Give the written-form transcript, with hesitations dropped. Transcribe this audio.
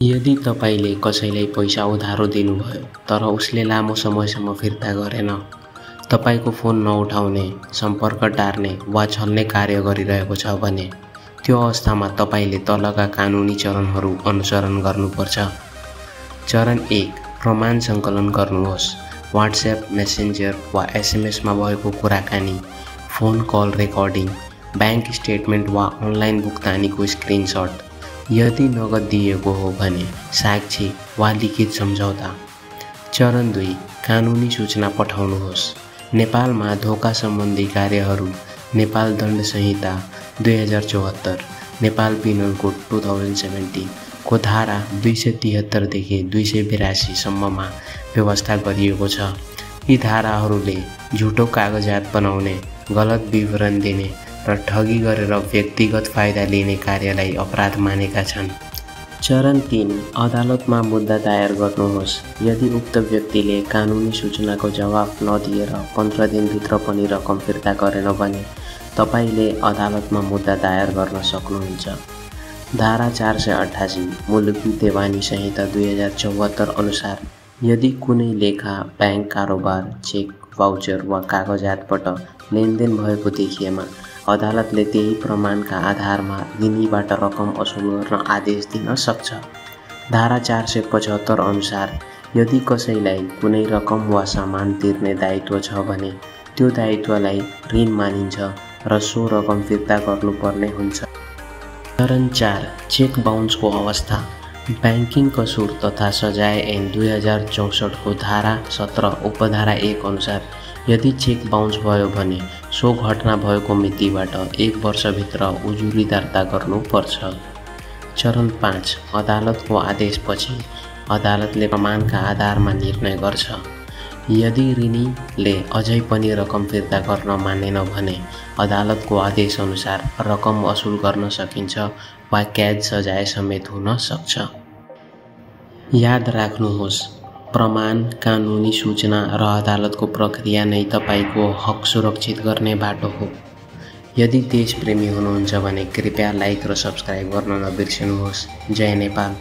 यदि तपाईले कसैलाई पैसा उधारो दिनुभयो तर उसले लामो समयसम्म फिर्ता गरेन, तपाईको फोन नउठाउने, सम्पर्क टार्ने वा छल्ने कार्य गरिरहेको छ भने त्यो अवस्थामा तपाईले तलका कानुनी चरणहरू अनुसरण गर्नुपर्छ। चरण 1, प्रमाण सङ्कलन गर्नुहोस्। व्हाट्सएप, मेसेन्जर वा एसएमएसमा भएको कुराकानी, phone call recording, bank statement वा अनलाइन भुक्तानीको स्क्रिनसट, यदि नगद दिएको हो भने साक्षी वा लिखित सम्झौता। चरण 2, कानुनी सूचना पठाउनुहोस्। नेपालमा धोका सम्बन्धी कार्यहरू नेपाल दण्ड संहिता 2074, नेपाल पिनल कोड 2017 को धारा 273 देखि 282 सम्ममा व्यवस्था गरिएको छ। यी धाराहरूले झुटो कागजात बनाउने, गलत विवरण दिने र ठगी गरेर व्यक्तिगत फाइदा लिने कार्यलाई अपराध मानेका छन्। चरण 3, अदालतमा मुद्दा दायर गर्नुहोस्। यदि उक्त व्यक्तिले कानुनी सूचनाको जवाफ नदिएर 15 दिनभित्र पनि रकम फिर्ता गरेन भने तपाईले अदालतमा मुद्दा दायर गर्न सक्नुहुन्छ। धारा 488 मुलुकी देवानी संहिता 2074 अनुसार यदि कुनै लेखा, ब्याङ्क कारोबार, चेक, भाउचर वा कागजातबाट लेनदेन भएको देखिएमा अदालतले त्यही प्रमाणका आधारमा ऋणीबाट रकम असुल गर्न आदेश दिन सक्छ। धारा 475 अनुसार यदि कसैलाई कुनै रकम वा सामान तिर्ने दायित्व छ भने त्यो दायित्वलाई ऋण मानिन्छ र सो रकम फिर्ता गर्नुपर्ने हुन्छ। चरण 4, चेक बाउन्सको अवस्था। ब्याङ्किङ कसुर तथा सजाय ऐन 2064 को धारा 17 उपधारा 1 अनुसार यदि चेक बाउन्स भयो भने सो घटना भएको मितिबाट 1 वर्षभित्र उजुरी दर्ता गर्नुपर्छ। चरण 5, अदालतको आदेशपछि अदालतले प्रमाणका आधारमा निर्णय गर्छ। यदि ऋणीले अझै पनि रकम फिर्ता गर्न मानेन भने अदालतको आदेशअनुसार रकम असुल गर्न सकिन्छ वा कैद सजाय समेत हुन सक्छ। याद राख्नुहोस्, प्रमाण, कानुनी सूचना र अदालतको प्रक्रिया नै तपाईको हक सुरक्षित गर्ने बाटो हो। यदि देशप्रेमी हुनुहुन्छ भने कृपया लाइक र सब्स्क्राइब गर्न नबिर्सनुहोस्। जय नेपाल।